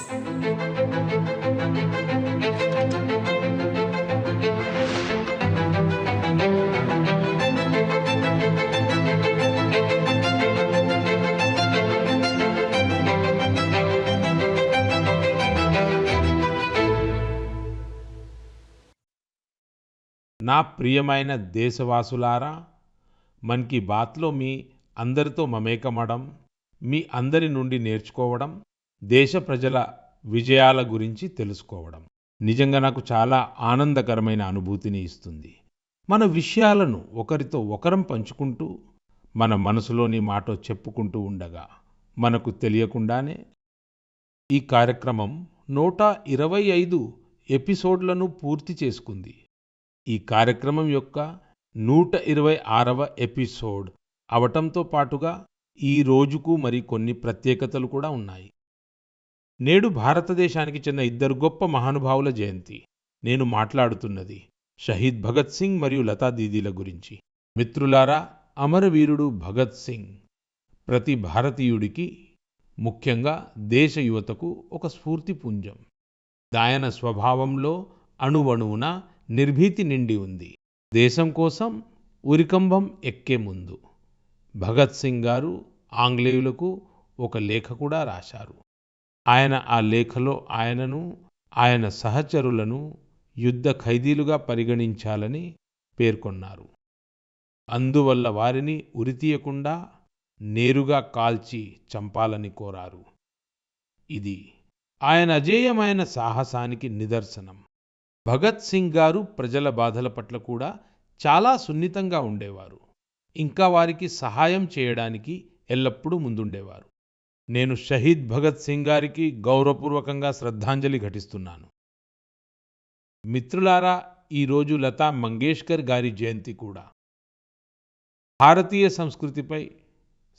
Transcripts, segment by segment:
నా ప్రియమైన దేశవాసులారా, మన్ కీ బాత్లో మీ అందరితో మమేకమవడం, మీ అందరి నుండి నేర్చుకోవడం, దేశ ప్రజల విజయాల గురించి తెలుసుకోవడం నిజంగా నాకు చాలా ఆనందకరమైన అనుభూతిని ఇస్తుంది. మన విషయాలను ఒకరితో ఒకరం పంచుకుంటూ, మన మనసులోని మాట చెప్పుకుంటూ ఉండగా మనకు తెలియకుండానే ఈ కార్యక్రమం 125 ఎపిసోడ్లను పూర్తి చేసుకుంది. ఈ కార్యక్రమం యొక్క 126వ ఎపిసోడ్ అవటంతో పాటుగా ఈ రోజుకు మరి కొన్ని ప్రత్యేకతలు కూడా ఉన్నాయి. నేడు భారతదేశానికి చెందిన ఇద్దరు గొప్ప మహానుభావుల జయంతి. నేను మాట్లాడుతున్నది షహీద్ భగత్ సింగ్ మరియు లతా దీదీల గురించి. మిత్రులారా, అమరవీరుడు భగత్ సింగ్ ప్రతి భారతీయుడికి, ముఖ్యంగా దేశ యువతకు ఒక స్ఫూర్తిపుంజం. ఆయన స్వభావంలో అణువణువున నిర్భీతి నిండి ఉంది. దేశం కోసం ఉరికంబం ఎక్కే ముందు భగత్ సింగ్ గారు ఆంగ్లేయులకు ఒక లేఖ కూడా రాశారు. ఆయన ఆ లేఖలో ఆయనను, ఆయన సహచరులను యుద్ధ ఖైదీలుగా పరిగణించాలని పేర్కొన్నారు. అందువల్ల వారిని ఉరితీయకుండా నేరుగా కాల్చి చంపాలని కోరారు. ఇది ఆయన అజేయమైన సాహసానికి నిదర్శనం. భగత్ సింగ్ గారు ప్రజల బాధల పట్ల కూడా చాలా సున్నితంగా ఉండేవారు. ఇంకా వారికి సహాయం చేయడానికి ఎల్లప్పుడూ ముందుండేవారు. నేను షహీద్ భగత్ సింగ్ గారికి గౌరవపూర్వకంగా శ్రద్ధాంజలి ఘటిస్తున్నాను. మిత్రులారా, ఈరోజు లతా మంగేష్కర్ గారి జయంతి కూడా. భారతీయ సంస్కృతిపై,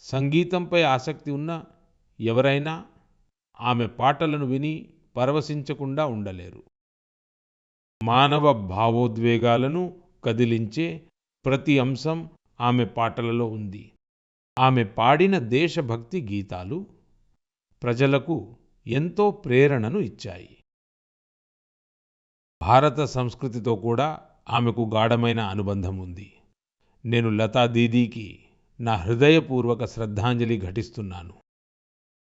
సంగీతంపై ఆసక్తి ఉన్న ఎవరైనా ఆమె పాటలను విని పరవశించకుండా ఉండలేరు. మానవ భావోద్వేగాలను కదిలించే ప్రతి అంశం ఆమె పాటలలో ఉంది. ఆమె పాడిన దేశభక్తి గీతాలు ప్రజలకు ఎంతో ప్రేరణను ఇచ్చాయి. భారత సంస్కృతితో కూడా ఆమెకు గాఢమైన అనుబంధం ఉంది. నేను లతా దీదీకి నా హృదయపూర్వక శ్రద్ధాంజలి ఘటిస్తున్నాను.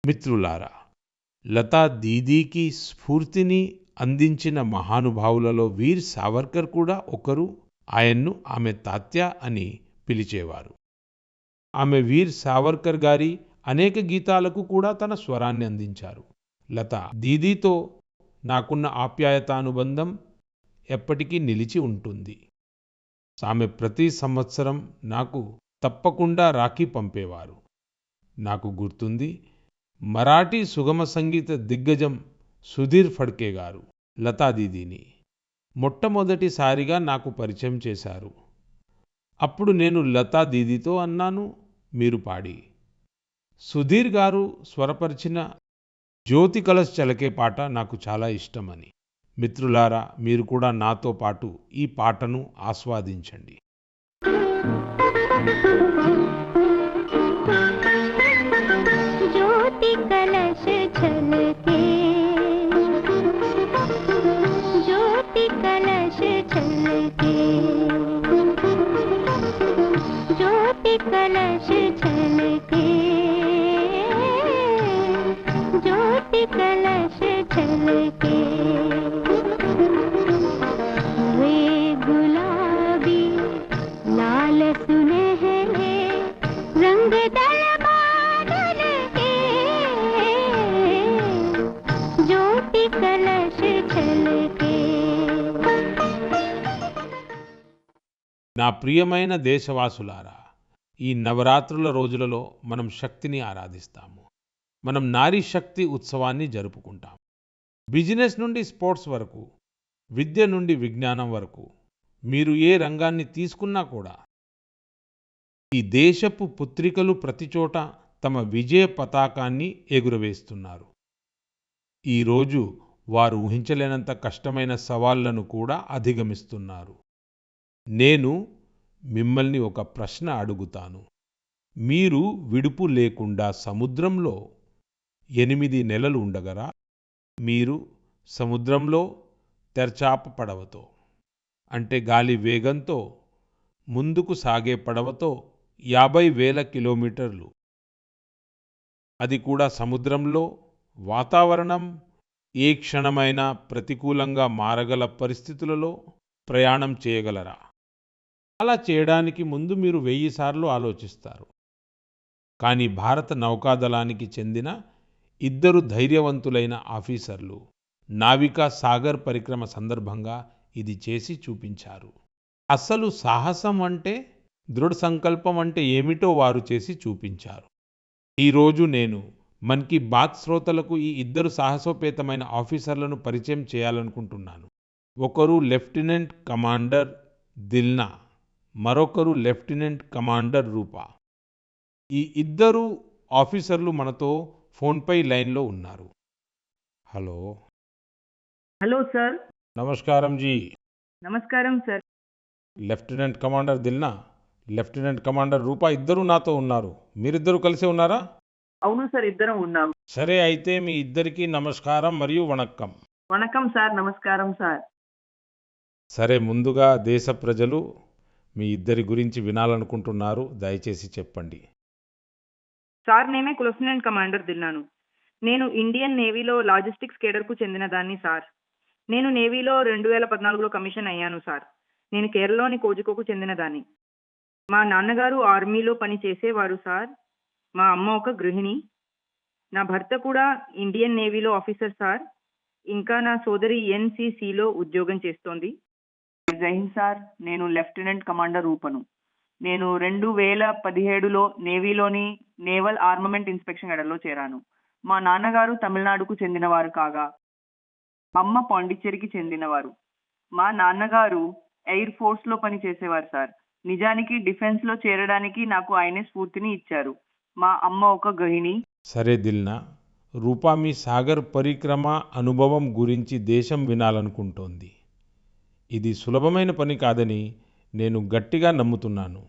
మిత్రులారా, లతా దీదీకి స్ఫూర్తిని అందించిన మహానుభావులలో వీర్ సావర్కర్ కూడా ఒకరు. ఆయన్ను ఆమె తాత్య అని పిలిచేవారు. ఆమె వీర్ సావర్కర్ గారి అనేక గీతాలకు కూడా తన స్వరాన్ని అందించారు. లతా దీదీతో నాకున్న ఆప్యాయతానుబంధం ఎప్పటికీ నిలిచి ఉంటుంది. ఆమె ప్రతి సంవత్సరం నాకు తప్పకుండా రాఖీ పంపేవారు. నాకు గుర్తుంది, మరాఠీ సుగమ సంగీత దిగ్గజం సుధీర్ ఫడ్కే గారు లతా దీదీని మొట్టమొదటిసారిగా నాకు పరిచయం చేశారు. అప్పుడు నేను లతా దీదీతో అన్నాను, మీరు పాడి. సుధీర్ గారు స్వరపరిచిన జ్యోతి కలశ్ చలకే పాట నాకు చాలా ఇష్టమని. మిత్రులారా, మీరు కూడా నాతో పాటు ఈ పాటను ఆస్వాదించండి. జ్యోతి కలశ చలకే, జ్యోతి కలశ చలకే, జ్యోతి కలశ చలకే, జ్యోతి కలశ చలకే. वे गुलाबी लाल सुनहरे रंग दल बादल के, ज्योति कलश छलके. నా ప్రియమైన దేశవాసులారా, ఈ నవరాత్రుల రోజులలో మనం శక్తిని ఆరాధిస్తాము. మనం నారీ శక్తి ఉత్సవాన్ని జరుపుకుంటాం. బిజినెస్ నుండి స్పోర్ట్స్ వరకు, విద్య నుండి విజ్ఞానం వరకు, మీరు ఏ రంగాన్ని తీసుకున్నా కూడా ఈ దేశపు పుత్రికలు ప్రతిచోట తమ విజయ పతాకాన్ని ఎగురవేస్తున్నారు. ఈరోజు వారు ఊహించలేనంత కష్టమైన సవాళ్లను కూడా అధిగమిస్తున్నారు. నేను మిమ్మల్ని ఒక ప్రశ్న అడుగుతాను. మీరు విడుపు లేకుండా సముద్రంలో 8 నెలలు ఉండగరా? మీరు సముద్రంలో తెరచాప పడవతో అంటే గాలి వేగంతో ముందుకు సాగే పడవతో 50,000 కిలోమీటర్లు, అది కూడా సముద్రంలో వాతావరణం ఏ క్షణమైనా ప్రతికూలంగా మారగల పరిస్థితులలో ప్రయాణం చేయగలరా? అలా చేయడానికి ముందు మీరు 1000 సార్లు ఆలోచిస్తారు. కానీ భారత నౌకాదళానికి చెందిన ఇద్దరు ధైర్యవంతులైన ఆఫీసర్లు నావికా సాగర్ పరిక్రమ సందర్భంగా ఇది చేసి చూపించారు. అసలు సాహసం అంటే, దృఢ సంకల్పం అంటే ఏమిటో వారు చేసి చూపించారు. ఈరోజు నేను మన్ కీ బాత్ శ్రోతలకు ఈ ఇద్దరు సాహసోపేతమైన ఆఫీసర్లను పరిచయం చేయాలనుకుంటున్నాను. ఒకరు లెఫ్టినెంట్ కమాండర్ దిల్నా, మరొకరు లెఫ్టినెంట్ కమాండర్ రూపా. ఈ ఇద్దరు ఆఫీసర్లు మనతో ఫోన్పై లైన్లో ఉన్నారు. హలో. Hello sir. నమస్కారం జీ. నమస్కారం sir. Lieutenant commander Dilna, lieutenant commander Roopa ఇద్దరు నాతో ఉన్నారు. మీరిద్దరు కలిసే ఉన్నారా? అవును సార్, ఇద్దరం ఉన్నాం. సరే, అయితే మీ ఇద్దరికీ నమస్కారం మరియు వణక్కం. వణకం సార్. నమస్కారం సార్. సరే, ముందుగా దేశ ప్రజలు మీ ఇద్దరి గురించి వినాలనుకుంటున్నారు. దయచేసి చెప్పండి. సార్, నేనే లెఫ్టినెంట్ కమాండర్ దిల్నాను. నేను ఇండియన్ నేవీలో లాజిస్టిక్స్ కేడర్కు చెందిన దాన్ని సార్. నేను నేవీలో 2014లో కమిషన్ అయ్యాను సార్. నేను కేరళలోని కోజికోకు చెందిన దాన్ని. మా నాన్నగారు ఆర్మీలో పని చేసేవారు సార్. మా అమ్మ ఒక గృహిణి. నా భర్త కూడా ఇండియన్ నేవీలో ఆఫీసర్ సార్. ఇంకా నా సోదరి ఎన్సీసీలో ఉద్యోగం చేస్తోంది. జై హింద్ సార్. నేను లెఫ్టినెంట్ కమాండర్ రూపను. నేను 2017లో నేవీలోని నేవల్ ఆర్మమెంట్ ఇన్స్పెక్షన్ కేడర్లో చేరాను. మా నాన్నగారు తమిళనాడుకు చెందినవారు కాగా అమ్మ పాండిచ్చేరికి చెందినవారు. మా నాన్నగారు ఎయిర్ ఫోర్స్లో పని చేసేవారు సార్. నిజానికి డిఫెన్స్లో చేరడానికి నాకు ఆయనే స్ఫూర్తిని ఇచ్చారు. మా అమ్మ ఒక గృహిణి. సరే దిల్నా, రూపా మీ సాగర్ పరిక్రమ అనుభవం గురించి దేశం వినాలనుకుంటోంది. ఇది సులభమైన పని కాదని నేను గట్టిగా నమ్ముతున్నాను.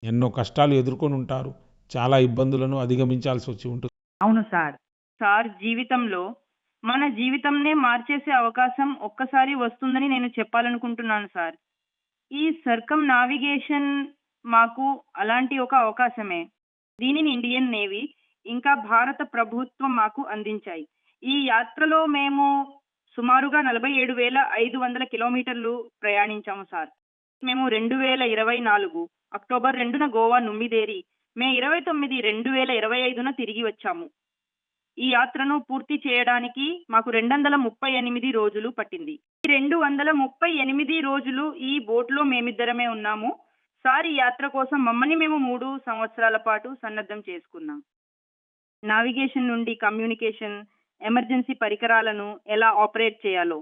ఎన్నో కష్టాలు ఎదుర్కొని ఉంటారు. చాలా ఇబ్బందులను అధిగమించాల్సి వచ్చి ఉంటుంది. అవును సార్. సార్, జీవితంలో మన జీవితంనే మార్చేసే అవకాశం ఒక్కసారి వస్తుందని నేను చెప్పాలనుకుంటున్నాను సార్. ఈ సర్కమ్ నావిగేషన్ మాకు అలాంటి ఒక అవకాశమే. దీనిని ఇండియన్ నేవీ ఇంకా భారత ప్రభుత్వం మాకు అందించాయి. ఈ యాత్రలో మేము సుమారుగా 47,500 కిలోమీటర్లు ప్రయాణించాము సార్. మేము 2024 అక్టోబర్ 2న గోవా నుంబిదేరి, మే 29, 2025న తిరిగి వచ్చాము. ఈ యాత్రను పూర్తి చేయడానికి మాకు 238 రోజులు పట్టింది. ఈ 238 రోజులు ఈ బోట్లో మేమిద్దరమే ఉన్నాము సార్. ఈ యాత్ర కోసం మమ్మల్ని మేము 3 సంవత్సరాల పాటు సన్నద్ధం చేసుకున్నాం. నావిగేషన్ నుండి కమ్యూనికేషన్, ఎమర్జెన్సీ పరికరాలను ఎలా ఆపరేట్ చేయాలో,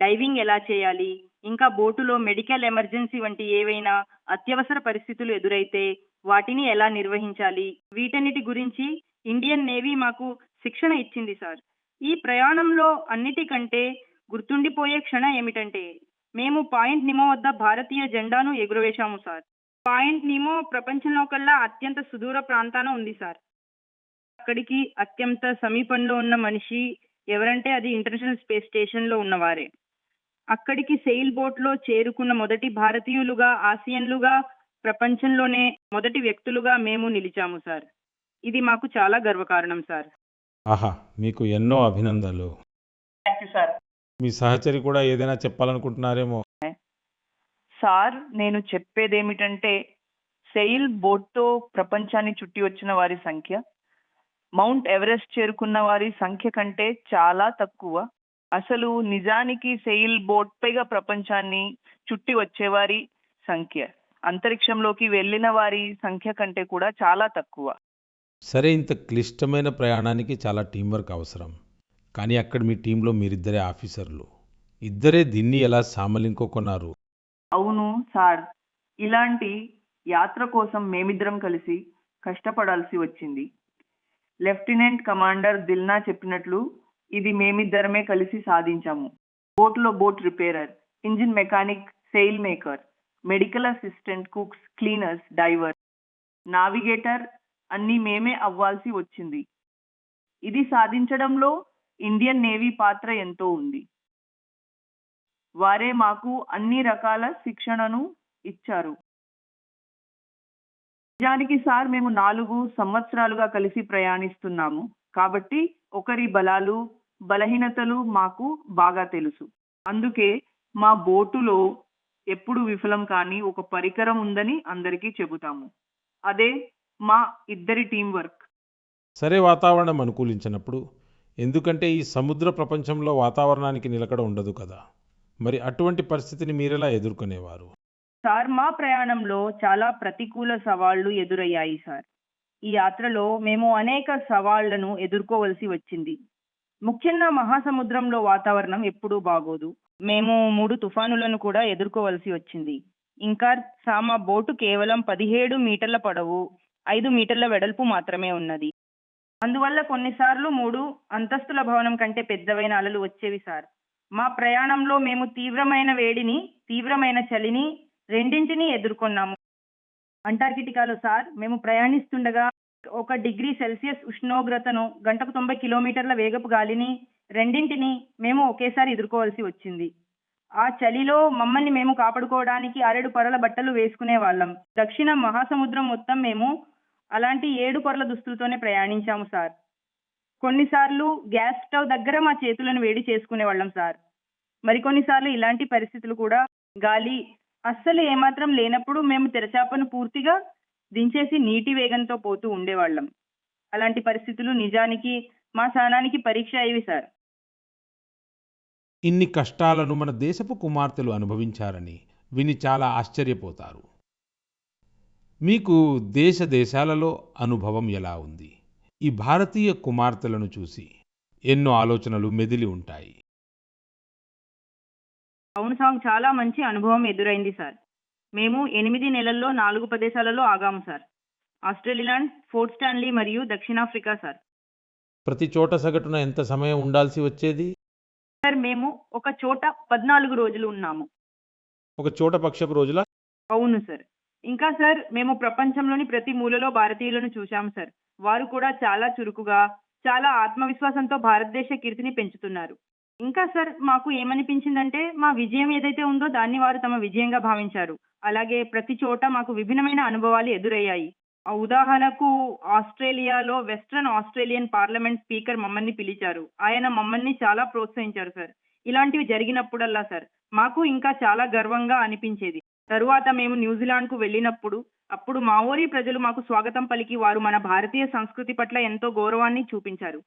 డైవింగ్ ఎలా చేయాలి, ఇంకా బోటులో మెడికల్ ఎమర్జెన్సీ వంటి ఏవైనా అత్యవసర పరిస్థితులు ఎదురైతే వాటిని ఎలా నిర్వహించాలి, వీటన్నిటి గురించి ఇండియన్ నేవీ మాకు శిక్షణ ఇచ్చింది సార్. ఈ ప్రయాణంలో అన్నిటికంటే గుర్తుండిపోయే క్షణం ఏమిటంటే, మేము పాయింట్ నిమో వద్ద భారతీయ జెండాను ఎగురవేశాము సార్. పాయింట్ నిమో ప్రపంచంలో కల్లా అత్యంత సుదూర ప్రాంతాన ఉంది సార్. అక్కడికి అత్యంత సమీపంలో ఉన్న మనిషి ఎవరంటే అది ఇంటర్నేషనల్ స్పేస్ స్టేషన్లో ఉన్నవారే. అక్కడికి సెయిల్ బోట్లో చేరుకున్న మొదటి భారతీయులుగా, ఆసియన్లుగా, ప్రపంచంలోనే మొదటి వ్యక్తులుగా మేము నిలిచాము సార్. ఇది మాకు చాలా గర్వకారణం సార్. ఆహా, మీకు ఎన్నో అభినందనలు. Thank you sir. మీ సహచరి కూడా ఏదైనా చెప్పాలనుకుంటున్నారేమో. సార్, నేను చెప్పేదేమిటంటే, సెయిల్ బోట్తో ప్రపంచాన్ని చుట్టి వచ్చిన వారి సంఖ్య మౌంట్ ఎవరెస్ట్ చేరుకున్న వారి సంఖ్య కంటే చాలా తక్కువ. అసలు నిజానికి సెయిల్ బోట్ పైగా ప్రపంచాన్ని చుట్టి వచ్చేవారి సంఖ్య అంతరిక్షంలోకి వెళ్ళిన వారి సంఖ్య కంటే కూడా చాలా తక్కువ. సరే, ఇంత క్లిష్టమైన ప్రయాణానికి చాలా టీం వర్క్ అవసరం. కానీ అక్కడ మీ టీంలో మీరిద్దరే ఆఫీసర్లు. ఇద్దరే దీన్ని ఎలా సామలింకొన్నారు? అవును సార్, ఇలాంటి యాత్ర కోసం మేమిద్దరం కలిసి కష్టపడాల్సి వచ్చింది. లెఫ్టినెంట్ కమాండర్ దిల్నా చెప్పినట్లు ఇది మేమిద్దరమే కలిసి సాధించాము. బోట్లో boat repairer, engine mechanic, sail maker, medical assistant, cooks, cleaners, diver, navigator అన్నీ మేమే అవ్వాల్సి వచ్చింది. ఇది సాధించడంలో ఇండియన్ నేవీ పాత్ర ఎంతో ఉంది. వారే మాకు అన్ని రకాల శిక్షణను ఇచ్చారు. నిజానికి సార్ మేము 4 సంవత్సరాలుగా కలిసి ప్రయాణిస్తున్నాము. కాబట్టి ఒకరి బలాలు, బలహీనతలు మాకు బాగా తెలుసు. అందుకే మా బోటులో ఎప్పుడు విఫలం కాని ఒక పరికరం ఉందని అందరికీ చెబుతాము. అదే మా ఇద్దరి టీం వర్క్. సరే, వాతావరణం అనుకూలించినప్పుడు, ఎందుకంటే ఈ సముద్ర ప్రపంచంలో వాతావరణానికి నిలకడ ఉండదు కదా, మరి అటువంటి పరిస్థితిని మీరెలా ఎదుర్కొనేవారు? సార్ మా ప్రయాణంలో చాలా ప్రతికూల సవాళ్లు ఎదురయ్యాయి సార్. ఈ యాత్రలో మేము అనేక సవాళ్లను ఎదుర్కోవలసి వచ్చింది. ముఖ్యంగా మహాసముద్రంలో వాతావరణం ఎప్పుడూ బాగోదు. మేము 3 తుఫానులను కూడా ఎదుర్కోవలసి వచ్చింది. ఇంకా మా బోటు కేవలం 17 మీటర్ల పొడవు, 5 మీటర్ల వెడల్పు మాత్రమే ఉన్నది. అందువల్ల కొన్నిసార్లు 3 అంతస్తుల భవనం కంటే పెద్దవైన అలలు వచ్చేవి సార్. మా ప్రయాణంలో మేము తీవ్రమైన వేడిని, తీవ్రమైన చలిని రెండింటినీ ఎదుర్కొన్నాము. అంటార్కిటికాలో సార్ మేము ప్రయాణిస్తుండగా 1 డిగ్రీ సెల్సియస్ ఉష్ణోగ్రతను, గంటకు 90 కిలోమీటర్ల వేగపు గాలిని రెండింటినీ మేము ఒకేసారి ఎదుర్కోవాల్సి వచ్చింది. ఆ చలిలో మమ్మల్ని మేము కాపాడుకోవడానికి 6 పొరల బట్టలు వేసుకునే వాళ్ళం. దక్షిణ మహాసముద్రం మొత్తం మేము అలాంటి 7 పొరల దుస్తులతోనే ప్రయాణించాము సార్. కొన్నిసార్లు గ్యాస్ స్టవ్ దగ్గర మా చేతులను వేడి చేసుకునే వాళ్ళం సార్. మరికొన్నిసార్లు ఇలాంటి పరిస్థితులు కూడా, గాలి అస్సలు ఏమాత్రం లేనప్పుడు మేము తెరచాపను పూర్తిగా దించేసి నీటి వేగంతో పోతూ ఉండేవాళ్ళం. అలాంటి పరిస్థితులు నిజానికి మా సహనానికి పరీక్ష అయ్యేవి సార్. ఇన్ని కష్టాలను మన దేశపు కుమార్తెలు అనుభవించారని విని చాలా ఆశ్చర్యపోతారు. మీకు దేశ దేశాలలో అనుభవం ఎలా ఉంది? ఈ భారతీయ కుమార్తెలను చూసి ఎన్నో ఆలోచనలు మెదిలి ఉంటాయి. అవును సార్, చాలా మంచి అనుభవం ఎదురైంది సార్. మేము 8 నెలల్లో 4 ప్రదేశాలలో ఆగాము సార్. ఆస్ట్రేలియాలాండ్, ఫోర్ట్ స్టాన్లీ మరియు దక్షిణాఫ్రికా సార్. ప్రతి చోట సగటున ఎంత సమయం ఉండాల్సి వచ్చేది? సార్ మేము ఒక చోట 14 రోజులు ఉన్నాము. ఒక చోట పక్షపు రోజుల? అవును సార్. ఇంకా సార్ మేము ప్రపంచంలోని ప్రతి మూలలో భారతీయులను చూశాము సార్. వారు కూడా చాలా చురుకుగా, చాలా ఆత్మవిశ్వాసంతో భారతదేశ కీర్తిని పెంచుతున్నారు. ఇంకా సార్ మాకు ఏమనిపించిందంటే, మా విజయం ఏదైతే ఉందో దాన్ని వారు తమ విజయంగా భావించారు. అలాగే ప్రతి చోట మాకు విభిన్నమైన అనుభవాలు ఎదురయ్యాయి. ఉదాహరణకు ఆస్ట్రేలియాలో వెస్ట్రన్ ఆస్ట్రేలియన్ పార్లమెంట్ స్పీకర్ మమ్మల్ని పిలిచారు. ఆయన మమ్మల్ని చాలా ప్రోత్సహించారు సార్. ఇలాంటివి జరిగినప్పుడల్లా సార్ మాకు ఇంకా చాలా గర్వంగా అనిపించేది. తరువాత మేము న్యూజిలాండ్కు వెళ్ళినప్పుడు అప్పుడు మావోరీ ప్రజలు మాకు స్వాగతం పలికి వారు మన భారతీయ సంస్కృతి పట్ల ఎంతో గౌరవాన్ని చూపించారు.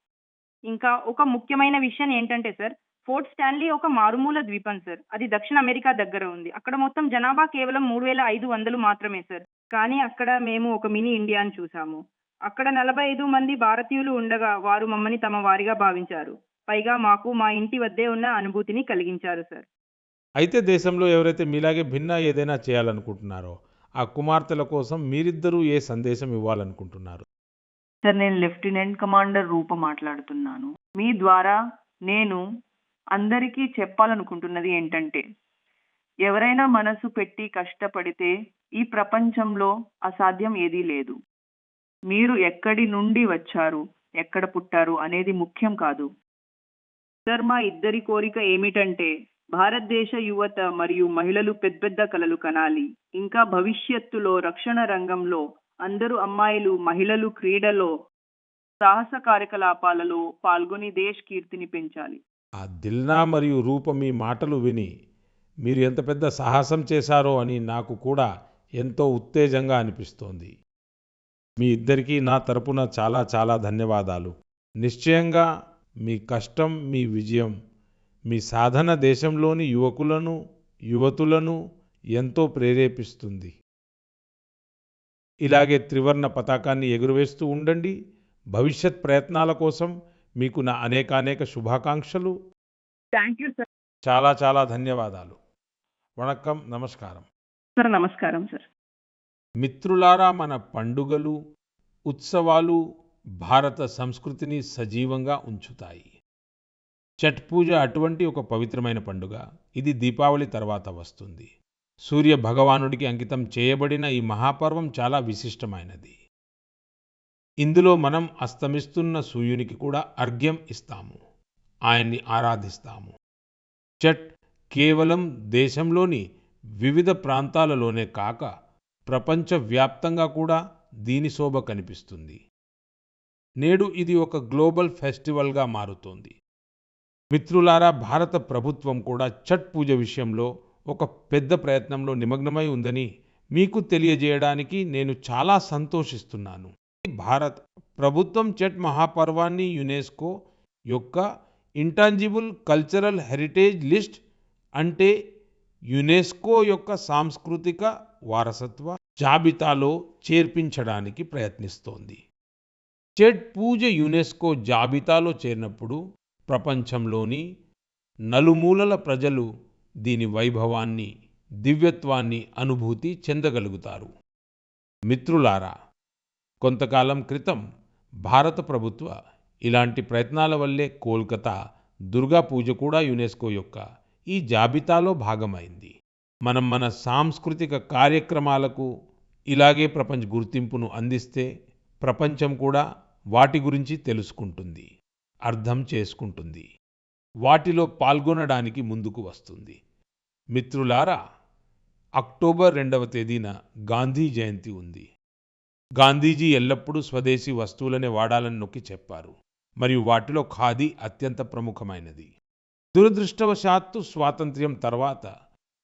ఇంకా ఒక ముఖ్యమైన విషయం ఏంటంటే సార్, ఫోర్ట్ స్టాన్లీ ఒక మారుమూల ద్వీపం సార్. అది దక్షిణ అమెరికా దగ్గర ఉంది. అక్కడ మొత్తం జనాభా కేవలం 3500 మాత్రమే సార్. కానీ అక్కడ మేము ఒక మినీ ఇండియాని చూసాము. అక్కడ 45 మంది భారతీయులు ఉండగా వారు మమ్మల్ని తమ వారిగా భావించారు. పైగా మాకు మా ఇంటి వద్దే ఉన్న అనుభూతిని కలిగించారు సార్. అయితే దేశంలో ఎవరైతే మీలాగే భిన్న ఏదైనా చేయాలనుకుంటున్నారో ఆ కుమార్తెల కోసం మీరిద్దరూ ఏ సందేశం ఇవ్వాలనుకుంటున్నారు? సార్ నేను లెఫ్టినెంట్ కమాండర్ రూప మాట్లాడుతున్నాను. మీ ద్వారా నేను అందరికీ చెప్పాలనుకుంటున్నది ఏంటంటే, ఎవరైనా మనసు పెట్టి కష్టపడితే ఈ ప్రపంచంలో అసాధ్యం ఏదీ లేదు. మీరు ఎక్కడి నుండి వచ్చారు, ఎక్కడ పుట్టారు అనేది ముఖ్యం కాదు. సార్ మా ఇద్దరి కోరిక ఏమిటంటే, భారతదేశ యువత మరియు మహిళలు పెద్ద కలలు కనాలి. ఇంకా భవిష్యత్తులో రక్షణ రంగంలో అందరూ అమ్మాయిలు, మహిళలు క్రీడలో, సాహస కార్యకలాపాలలో పాల్గొని దేశ్ కీర్తిని పెంచాలి. ఆ దిల్నా మరియు రూప మీ మాటలు విని మీరు ఎంత పెద్ద సాహసం చేశారో అని నాకు కూడా ఎంతో ఉత్తేజంగా అనిపిస్తోంది. మీ ఇద్దరికీ నా తరపున చాలా చాలా ధన్యవాదాలు. నిశ్చయంగా మీ కష్టం, మీ విజయం, మీ సాధన దేశంలోని యువకులను, యువతులను ఎంతో ప్రేరేపిస్తుంది. ఇలాగే త్రివర్ణ పతాకాన్ని ఎగురవేస్తూ ఉండండి. భవిష్యత్ ప్రయత్నాల కోసం మీకు నా అనేకానేక శుభాకాంక్షలు. Thank you sir. చాలా చాలా ధన్యవాదాలు. వణక్కం, నమస్కారం. సార్ నమస్కారం సార్. మిత్రులారా, మన పండుగలు, ఉత్సవాలు భారత సంస్కృతిని సజీవంగా ఉంచుతాయి. ఛఠ్ పూజ అటువంటి ఒక పవిత్రమైన పండుగ. ఇది దీపావళి తర్వాత వస్తుంది. సూర్య భగవానుడికి అంకితం చేయబడిన ఈ మహాపర్వం చాలా విశిష్టమైనది. ఇందులో మనం అస్తమిస్తున్న సూర్యునికి కూడా అర్ఘ్యం ఇస్తాము. ఆయన్ని ఆరాధిస్తాము. ఛట్ కేవలం దేశంలోని వివిధ ప్రాంతాలలోనే కాక ప్రపంచవ్యాప్తంగా కూడా దీని శోభ కనిపిస్తుంది. నేడు ఇది ఒక గ్లోబల్ ఫెస్టివల్గా మారుతోంది. మిత్రులారా, భారత ప్రభుత్వం కూడా ఛట్ పూజ విషయంలో ఒక పెద్ద ప్రయత్నంలో నిమగ్నమై ఉందని మీకు తెలియజేయడానికి నేను చాలా సంతోషిస్తున్నాను. భారత ప్రభుత్వం ఛట్ మహాపర్వాన్ని యునెస్కో యొక్క ఇంటాంజిబుల్ కల్చరల్ హెరిటేజ్ లిస్ట్, అంటే యునెస్కో యొక్క సాంస్కృతిక వారసత్వ జాబితాలో చేర్పించడానికి ప్రయత్నిస్తోంది. ఛట్ పూజ యునెస్కో జాబితాలో చేరినప్పుడు ప్రపంచంలోని నలుమూలల ప్రజలు దీని వైభవాన్ని, దివ్యత్వాన్ని అనుభూతి చెందగలుగుతారు. మిత్రులారా, కొంతకాలం క్రితం భారత ప్రభుత్వ ఇలాంటి ప్రయత్నాల వల్లే కోల్కతా దుర్గా పూజ కూడా యునెస్కో యొక్క ఈ జాబితాలో భాగమైంది. మనం మన సాంస్కృతిక కార్యక్రమాలకు ఇలాగే ప్రపంచ గుర్తింపును అందిస్తే ప్రపంచం కూడా వాటి గురించి తెలుసుకుంటుంది, అర్థం చేసుకుంటుంది, వాటిలో పాల్గొనడానికి ముందుకు వస్తుంది. మిత్రులారా, అక్టోబర్ 2వ తేదీన గాంధీ జయంతి ఉంది. గాంధీజీ ఎల్లప్పుడూ స్వదేశీ వస్తువులనే వాడాలని నొక్కి చెప్పారు, మరియు వాటిలో ఖాదీ అత్యంత ప్రముఖమైనది. దురదృష్టవశాత్తు స్వాతంత్ర్యం తర్వాత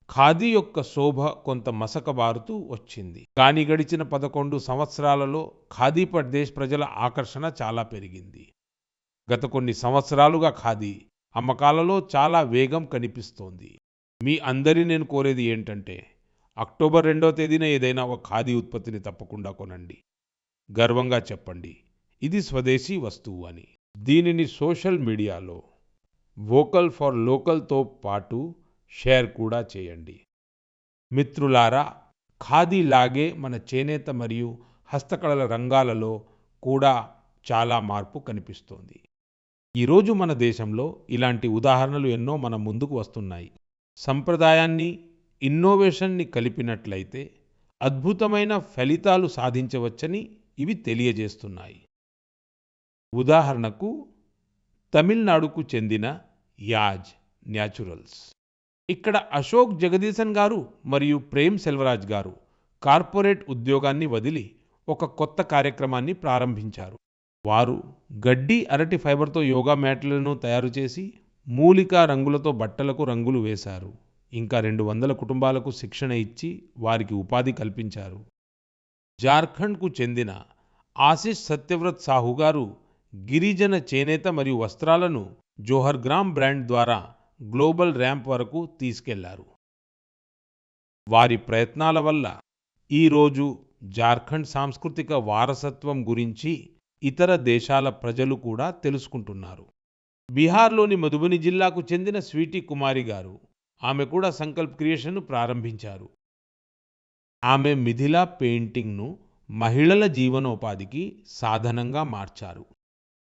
ఖాదీ యొక్క శోభ కొంత మసకబారుతూ వచ్చింది. కానీ గడిచిన 11 సంవత్సరాలలో ఖాదీపై దేశ ప్రజల ఆకర్షణ చాలా పెరిగింది. గత కొన్ని సంవత్సరాలుగా ఖాదీ అమ్మకాలలో చాలా వేగం కనిపిస్తోంది. మీ అందరి నేను కోరేది ఏంటంటే, అక్టోబర్ 2వ తేదీన ఏదైనా ఒక ఖాదీ ఉత్పత్తిని తప్పకుండా కొనండి. గర్వంగా చెప్పండి, ఇది స్వదేశీ వస్తువు అని. దీనిని సోషల్ మీడియాలో వోకల్ ఫర్ లోకల్తో పాటు షేర్ కూడా చేయండి. మిత్రులారా, ఖాదీ లాగే మన చేనేత మరియు హస్తకళల రంగాలలో కూడా చాలా మార్పు కనిపిస్తోంది. ఈరోజు మన దేశంలో ఇలాంటి ఉదాహరణలు ఎన్నో మన ముందుకు వస్తున్నాయి. సంప్రదాయాన్ని, ఇన్నోవేషన్ని కలిపినట్లయితే అద్భుతమైన ఫలితాలు సాధించవచ్చని ఇవి తెలియజేస్తున్నాయి. ఉదాహరణకు, తమిళనాడుకు చెందిన యాజ్ న్యాచురల్స్. ఇక్కడ అశోక్ జగదీశన్ గారు మరియు ప్రేమ్ సెల్వరాజ్ గారు కార్పొరేట్ ఉద్యోగాన్ని వదిలి ఒక కొత్త కార్యక్రమాన్ని ప్రారంభించారు. వారు గడ్డి అరటి ఫైబర్తో యోగా మ్యాట్లను తయారు చేసి మూలికా రంగులతో బట్టలకు రంగులు వేశారు. ఇంకా 200 కుటుంబాలకు శిక్షణ ఇచ్చి వారికి ఉపాధి కల్పించారు. జార్ఖండ్కు చెందిన ఆశిష్ సత్యవ్రత్ సాహు గారు గిరిజన చేనేత మరియు వస్త్రాలను జోహర్ గ్రామ్ బ్రాండ్ ద్వారా గ్లోబల్ ర్యాంప్ వరకు తీసుకెళ్లారు. వారి ప్రయత్నాల వల్ల ఈరోజు జార్ఖండ్ సాంస్కృతిక వారసత్వం గురించి ఇతర దేశాల ప్రజలు కూడా తెలుసుకుంటున్నారు. బీహార్లోని మధుబని జిల్లాకు చెందిన స్వీటీ కుమారి గారు, ఆమె కూడా సంకల్ప్ క్రియేషన్ను ప్రారంభించారు. ఆమె మిథిలా పెయింటింగ్ను మహిళల జీవనోపాధికి సాధనంగా మార్చారు.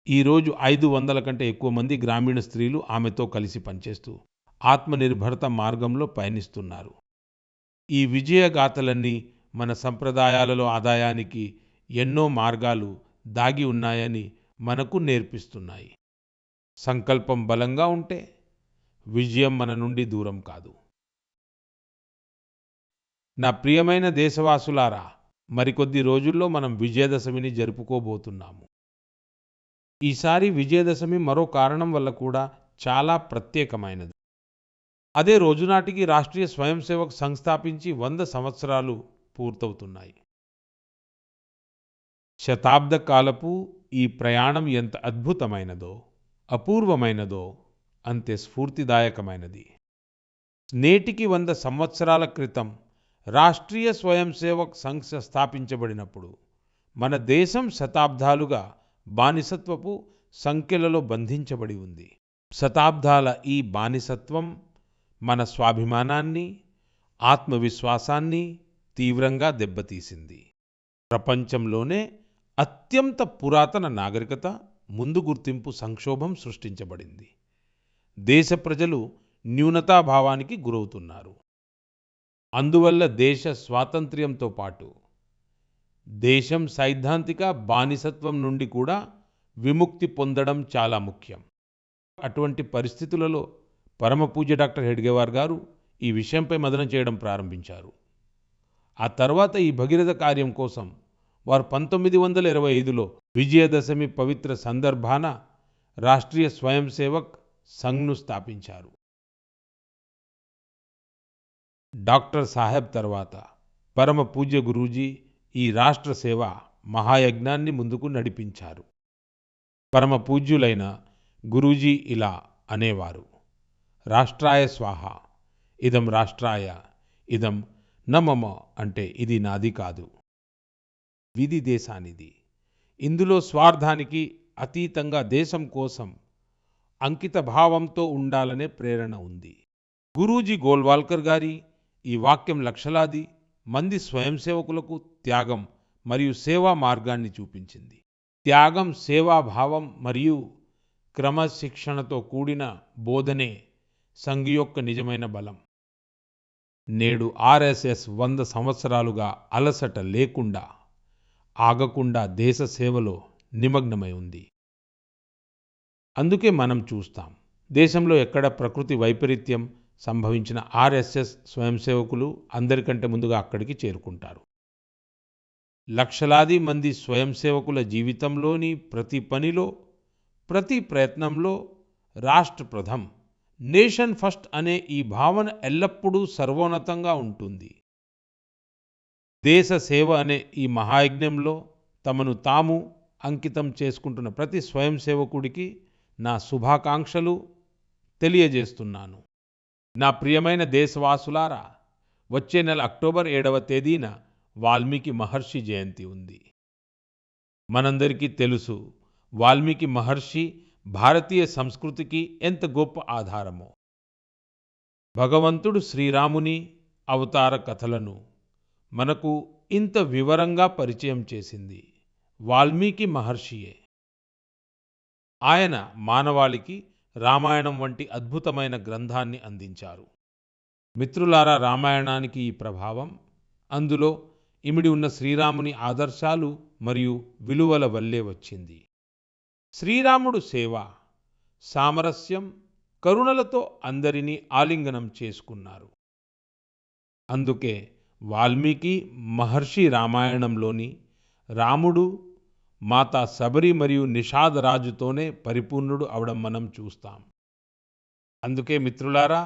ఈరోజు 500 కంటే ఎక్కువ మంది గ్రామీణ స్త్రీలు ఆమెతో కలిసి పనిచేస్తూ ఆత్మనిర్భరత మార్గంలో పయనిస్తున్నారు. ఈ విజయగాథలన్నీ మన సంప్రదాయాలలో ఆదాయానికి ఎన్నో మార్గాలు దాగి ఉన్నాయని మనకు నేర్పిస్తున్నాయి. సంకల్పం బలంగా ఉంటే విజయం మన నుండి దూరం కాదు. నా ప్రియమైన దేశవాసులారా, మరికొద్ది రోజుల్లో మనం విజయదశమిని జరుపుకోబోతున్నాము. ఈసారి విజయదశమి మరో కారణం వల్ల కూడా చాలా ప్రత్యేకమైనది. అదే రోజు నాటికి రాష్ట్రీయ స్వయం సేవక్ సంఘ్ స్థాపించి 100 సంవత్సరాలు పూర్తవుతున్నాయి. శతాబ్ద కాలపు ఈ ప్రయాణం ఎంత అద్భుతమైనదో, అపూర్వమైనదో, అంతే స్ఫూర్తిదాయకమైనది. నేటికి 100 సంవత్సరాల క్రితం రాష్ట్రీయ స్వయం సేవక్ సంఘ్ స్థాపించబడినప్పుడు మన దేశం శతాబ్దాలుగా బానిసత్వపు సంకెళ్లలో బంధించబడి ఉంది. శతాబ్దాల ఈ బానిసత్వం మన స్వాభిమానాన్ని, ఆత్మవిశ్వాసాన్ని తీవ్రంగా దెబ్బతీసింది. ప్రపంచంలోనే అత్యంత పురాతన నాగరికత ముందు గుర్తింపు సంక్షోభం సృష్టించబడింది. దేశ ప్రజలు న్యూనతాభావానికి గురవుతున్నారు. అందువల్ల దేశ స్వాతంత్ర్యంతో పాటు దేశం సైద్ధాంతిక బానిసత్వం నుండి కూడా విముక్తి పొందడం చాలా ముఖ్యం. అటువంటి పరిస్థితులలో పరమ పూజ్య డాక్టర్ హెడ్గేవార్ గారు ఈ విషయంపై మదనం చేయడం ప్రారంభించారు. ఆ తర్వాత ఈ భగీరథ కార్యం కోసం వారు 1925లో విజయదశమి పవిత్ర సందర్భాన రాష్ట్రీయ స్వయం సేవక్ సంఘ్ను స్థాపించారు. డాక్టర్ సాహెబ్ తర్వాత పరమ పూజ్య గురూజీ ఈ రాష్ట్ర సేవ మహాయజ్ఞాన్ని ముందుకు నడిపించారు. పరమ పూజ్యులైన గురూజీ ఇలా అనేవారు: రాష్ట్రాయ స్వాహ, ఇదం రాష్ట్రాయ, ఇదం న మమ, అంటే ఇది నాది కాదు, విధి దేశానిది. ఇందులో స్వార్థానికి అతీతంగా దేశం కోసం అంకిత భావంతో ఉండాలనే ప్రేరణ ఉంది. గురూజీ గోల్వాల్కర్ గారి ఈ వాక్యం లక్షలాది మంది స్వయం సేవకులకు త్యాగం మరియు సేవా మార్గాన్ని చూపించింది. త్యాగం, సేవాభావం మరియు క్రమశిక్షణతో కూడిన బోధనే సంఘ్ యొక్క నిజమైన బలం. నేడు ఆర్ఎస్ఎస్ 100 సంవత్సరాలుగా అలసట లేకుండా, ఆగకుండా దేశ సేవలో నిమగ్నమై ఉంది. అందుకే మనం చూస్తాం, దేశంలో ఎక్కడ ప్రకృతి వైపరీత్యం సంభవించిన ఆర్ఎస్ఎస్ స్వయం సేవకులు అందరికంటే ముందుగా అక్కడికి చేరుకుంటారు. లక్షలాది మంది స్వయం సేవకుల జీవితంలోని ప్రతి పనిలో, ప్రతి ప్రయత్నంలో రాష్ట్ర ప్రథమ్, నేషన్ ఫస్ట్ అనే ఈ భావన ఎల్లప్పుడూ సర్వోన్నతంగా ఉంటుంది. దేశ సేవ అనే ఈ మహాయజ్ఞంలో తమను తాము అంకితం చేసుకుంటున్న ప్రతి స్వయం సేవకుడికి నా శుభాకాంక్షలు తెలియజేస్తున్నాను. నా ప్రియమైన దేశవాసులారా, వచ్చే నెల అక్టోబర్ 7వ తేదీన వాల్మీకి మహర్షి జయంతి ఉంది. మనందరికీ తెలుసు, వాల్మీకి మహర్షి భారతీయ సంస్కృతికి ఎంత గొప్ప ఆధారమో. భగవంతుడు శ్రీరాముని అవతార కథలను మనకు ఇంత వివరంగా పరిచయం చేసింది వాల్మీకి మహర్షియే. ఆయన మానవాళికి రామాయణం వంటి అద్భుతమైన గ్రంథాన్ని అందించారు. మిత్రులారా, రామాయణానికి ఈ ప్రభావం, అందులో ఇమిడి ఉన్న శ్రీరాముని ఆదర్శాలు మరియు విలువల వల్లే వచ్చింది. శ్రీరాముడు సేవ, సామరస్యం, కరుణలతో అందరినీ ఆలింగనం చేసుకున్నారు. అందుకే వాల్మీకి మహర్షి రామాయణంలోని రాముడు మాతా శబరి మరియు నిషాదరాజుతోనే పరిపూర్ణుడు అవడం మనం చూస్తాం. అందుకే మిత్రులారా,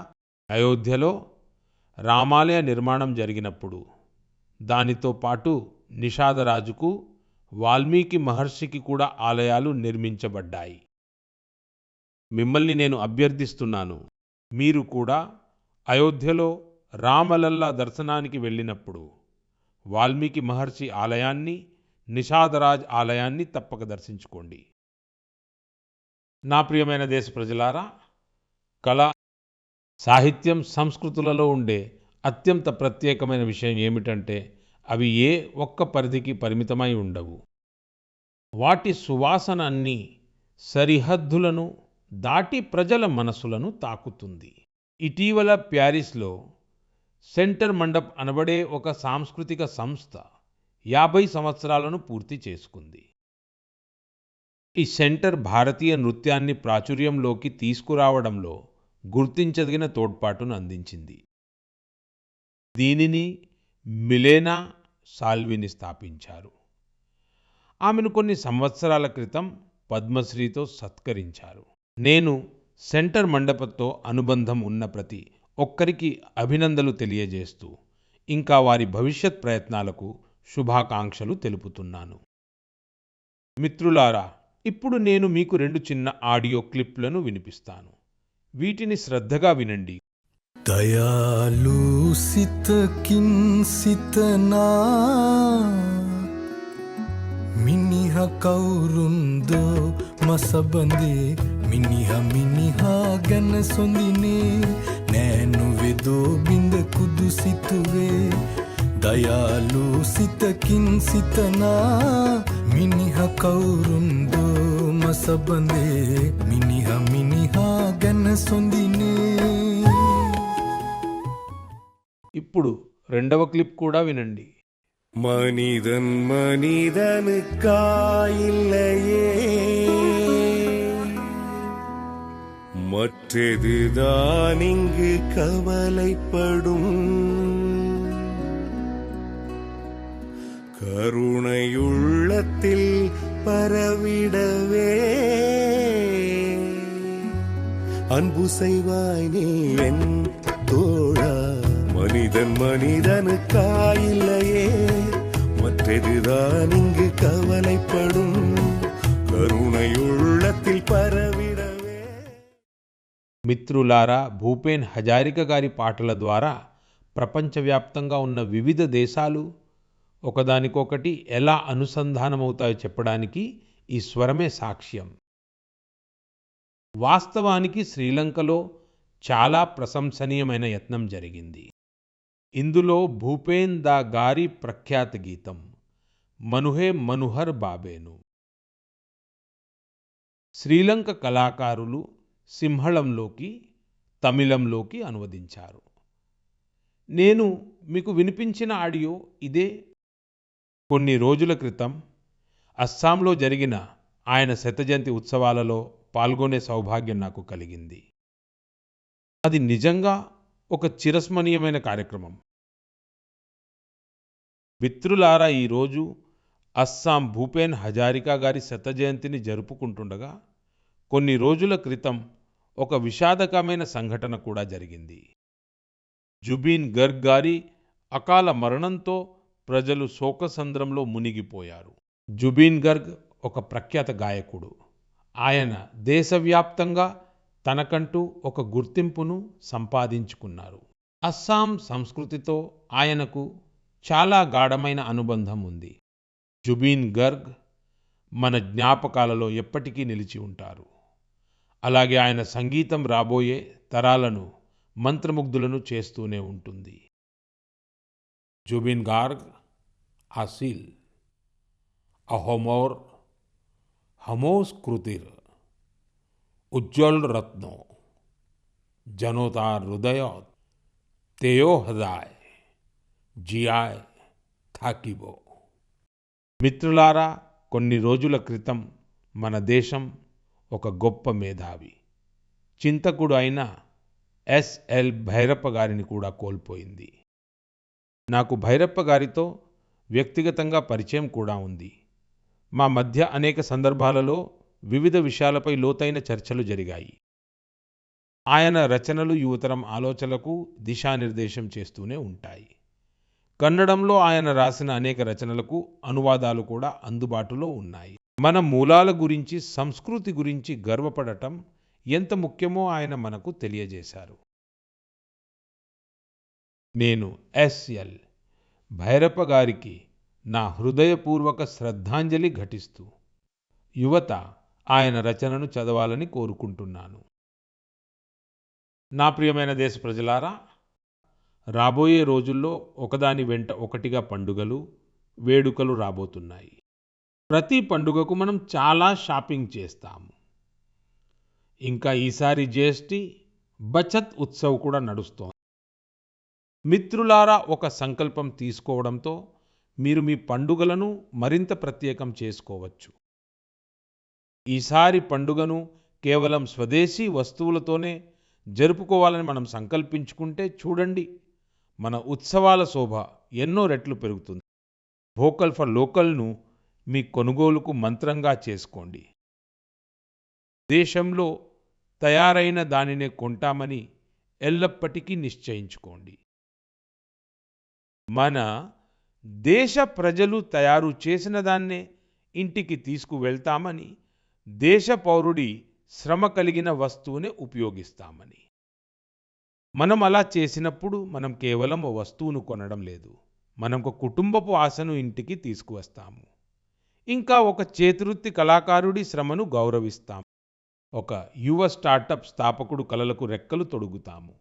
అయోధ్యలో రామాలయ నిర్మాణం జరిగినప్పుడు దానితో పాటు నిషాదరాజుకు, వాల్మీకి మహర్షికి కూడా ఆలయాలు నిర్మించబడ్డాయి. మిమ్మల్ని నేను అభ్యర్థిస్తున్నాను, మీరు కూడా అయోధ్యలో రామలల్లా దర్శనానికి వెళ్ళినప్పుడు వాల్మీకి మహర్షి ఆలయాన్ని, నిషాదరాజ్ ఆలయాన్ని తప్పక దర్శించుకోండి. నా ప్రియమైన దేశ ప్రజలారా, కళ, సాహిత్యం, సంస్కృతులలో ఉండే అత్యంత ప్రత్యేకమైన విషయం ఏమిటంటే అవి ఏ ఒక్క పరిధికి పరిమితమై ఉండవు. వాటి సువాసన అన్నీ సరిహద్దులను దాటి ప్రజల మనసులను తాకుతుంది. ఇటీవల ప్యారిస్లో సెంటర్ మండప్ అనబడే ఒక సాంస్కృతిక సంస్థ 50 సంవత్సరాలను పూర్తి చేసుకుంది. ఈ సెంటర్ భారతీయ నృత్యాన్ని ప్రాచుర్యంలోకి తీసుకురావడంలో గుర్తించదగిన తోడ్పాటును అందించింది. దీనిని మిలేనా సాల్విని స్థాపించారు. ఆమెను కొన్ని సంవత్సరాల క్రితం పద్మశ్రీతో సత్కరించారు. నేను సెంటర్ మండపంతో అనుబంధం ఉన్న ప్రతి ఒక్కరికి అభినందనలు తెలియజేస్తూ ఇంకా వారి భవిష్యత్ ప్రయత్నాలకు శుభాకాంక్షలు తెలుపుతున్నాను. మిత్రులారా, ఇప్పుడు నేను మీకు 2 చిన్న ఆడియో క్లిప్లను వినిపిస్తాను. వీటిని శ్రద్ధగా వినండి. దయాలు సితకిన్ సితనా మినిహ కౌరుందో మసబందే మినిహ గన సొందినే నేను వెదో బింద కుదుసితువే దయాలు సితకిన్ సితనా మినిహ కౌరుందో మసబందే మినిహ గన సొందినే. ఇప్పుడు 2వ క్లిప్ కూడా వినండి. மனிதன் மனிதனுக்காயில்லையே மற்றதுதான் இங்கு கவலைப்படும் கருணையுள்ளத்தில் பரவிடவே அன்பு செய்வாய் நீ என் தோழா மனிதன் மனிதனுக்காயில்லையே மற்றதுதான் இங்கு கவலைப்படும் కరుణయుళ్ళத்தில் పరవిడవే. మిత్రులారా, భూపేన్ హజారిక గారి పాటల ద్వారా ప్రపంచవ్యాప్తంగా ఉన్న వివిధ దేశాలు ఒకదానికొకటి ఎలా అనుసంధానమవుతాయో చెప్పడానికి ఈ స్వరమే సాక్ష్యం. వాస్తవానికి శ్రీలంకలో చాలా ప్రశంసనీయమైన యత్నం జరిగింది. ఇందులో భూపేన్ దా గారి ప్రఖ్యాత గీతం మనుహే మనోహర్ బాబేను శ్రీలంక కళాకారులు సింహళంలోకి తమిళంలోకి అనువదించారు. నేను మీకు వినిపించిన ఆడియో ఇదే. కొన్ని రోజుల క్రితం అస్సాంలో జరిగిన ఆయన శతజయంతి ఉత్సవాలలో పాల్గొనే సౌభాగ్యం నాకు కలిగింది. అది నిజంగా ఒక చిరస్మరణీయమైన కార్యక్రమం. మిత్రులారా, ఈరోజు అస్సాం భూపేన్ హజారికా గారి శతజయంతిని జరుపుకుంటుండగా కొన్ని రోజుల క్రితం ఒక విషాదకరమైన సంఘటన కూడా జరిగింది. జుబీన్ గర్గ్ గారి అకాల మరణంతో ప్రజలు శోకసంద్రంలో మునిగిపోయారు. జుబీన్ గర్గ్ ఒక ప్రఖ్యాత గాయకుడు. ఆయన దేశవ్యాప్తంగా తనకంటూ ఒక గుర్తింపును సంపాదించుకున్నారు. అస్సాం సంస్కృతితో ఆయనకు చాలా గాఢమైన అనుబంధం ఉంది. జుబీన్ గర్గ్ మన జ్ఞాపకాలలో ఎప్పటికీ నిలిచి ఉంటారు. అలాగే ఆయన సంగీతం రాబోయే తరాలను మంత్రముగ్ధులను చేస్తూనే ఉంటుంది. జుబీన్ గార్గ్ ఆసిల్ అహోమోర్ హమోస్ కృతిర్ ఉజ్జ్వల్ రత్నో జనోతార్ హృదయ తేయో హదాయ్ జియాయ్ థాకిబో. మిత్రులారా, కొన్ని రోజుల క్రితం మన దేశం ఒక గొప్ప మేధావి, చింతకుడు అయిన ఎస్ఎల్ భైరప్ప గారిని కూడా కోల్పోయింది. నాకు భైరప్ప గారితో వ్యక్తిగతంగా పరిచయం కూడా ఉంది. మా మధ్య అనేక సందర్భాలలో వివిధ విషయాలపై లోతైన చర్చలు జరిగాయి. ఆయన రచనలు యువతరం ఆలోచనలకు దిశానిర్దేశం చేస్తూనే ఉంటాయి. కన్నడంలో ఆయన రాసిన అనేక రచనలకు అనువాదాలు కూడా అందుబాటులో ఉన్నాయి. మన మూలాల గురించి, సంస్కృతి గురించి గర్వపడటం ఎంత ముఖ్యమో ఆయన మనకు తెలియజేశారు. నేను ఎస్ఎల్ భైరప్ప గారికి నా హృదయపూర్వక శ్రద్ధాంజలి ఘటిస్తూ యువత ఆయన రచనను చదవాలని కోరుకుంటున్నాను. నా ప్రియమైన దేశ ప్రజలారా, రాబోయే రోజుల్లో ఒకదాని వెంట ఒకటిగా పండుగలు, వేడుకలు రాబోతున్నాయి. ప్రతి పండుగకు మనం చాలా షాపింగ్ చేస్తాము. ఇంకా ఈసారి జీఎస్టీ బచత్ ఉత్సవ్ కూడా నడుస్తోంది. మిత్రులారా, ఒక సంకల్పం తీసుకోవడంతో మీరు మీ పండుగలను మరింత ప్రత్యేకం చేసుకోవచ్చు. ఈసారి పండుగను కేవలం స్వదేశీ వస్తువులతోనే జరుపుకోవాలని మనం సంకల్పించుకుంటే చూడండి, మన ఉత్సవాల శోభ ఎన్నో రెట్లు పెరుగుతుంది. వోకల్ ఫర్ లోకల్ను మీ కొనుగోలుకు మంత్రంగా చేసుకోండి. దేశంలో తయారైన దానినే కొంటామని ఎల్లప్పటికీ నిశ్చయించుకోండి. మన దేశ ప్రజలు తయారు చేసిన దాన్నే ఇంటికి తీసుకువెళ్తామని, దేశ పౌరుడి శ్రమ కలిగిన వస్తువునే ఉపయోగిస్తామని. మనం అలా చేసినప్పుడు మనం కేవలం ఓ వస్తువును కొనడం లేదు, మనం ఒక కుటుంబపు ఆశను ఇంటికి తీసుకువస్తాము. ఇంకా ఒక చేతివృత్తి కళాకారుడి శ్రమను గౌరవిస్తాము. ఒక యువ స్టార్టప్ స్థాపకుడు కలలకు రెక్కలు తొడుగుతాము.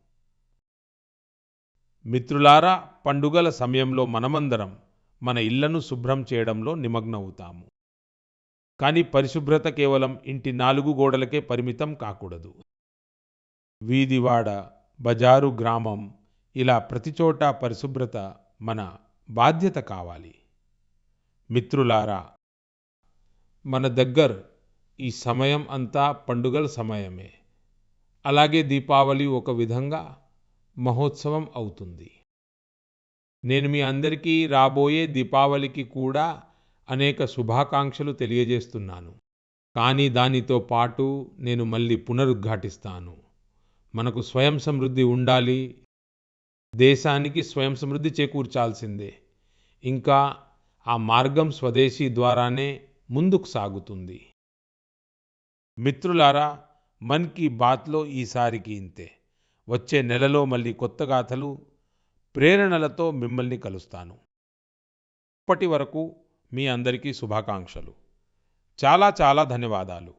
మిత్రులారా, పండుగల సమయంలో మనమందరం మన ఇళ్లను శుభ్రం చేయడంలో నిమగ్నమవుతాము. కానీ పరిశుభ్రత కేవలం ఇంటి 4 గోడలకే పరిమితం కాకూడదు. వీధివాడ, బజారు, గ్రామం, ఇలా ప్రతి చోట పరిశుభ్రత మన బాధ్యత కావాలి. మిత్రులారా, మన దగ్గర ఈ సమయం అంతా పండుగల సమయమే. అలాగే దీపావళి ఒక విధంగా మహోత్సవం అవుతుంది. నేను మీ అందరికీ రాబోయే దీపావళికి కూడా అనేక శుభాకాంక్షలు తెలియజేస్తున్నాను. కానీ దానితో పాటు నేను మళ్ళీ పునరుద్ఘాటిస్తాను. మనకు స్వయం సమృద్ధి ఉండాలి, దేశానికి స్వయం సమృద్ధి చేకూర్చాల్సిందే. ఇంకా ఆ మార్గం స్వదేశీ ద్వారానే ముందుకు సాగుతుంది. మిత్రులారా, మన్ కీ బాత్లో ఈసారికి ఇంతే. వచ్చే నెలలో మళ్ళీ కొత్త గాథలు, ప్రేరణలతో మిమ్మల్ని కలుస్తాను. అప్పటి వరకు మీ అందరికీ శుభాకాంక్షలు. చాలా చాలా ధన్యవాదాలు.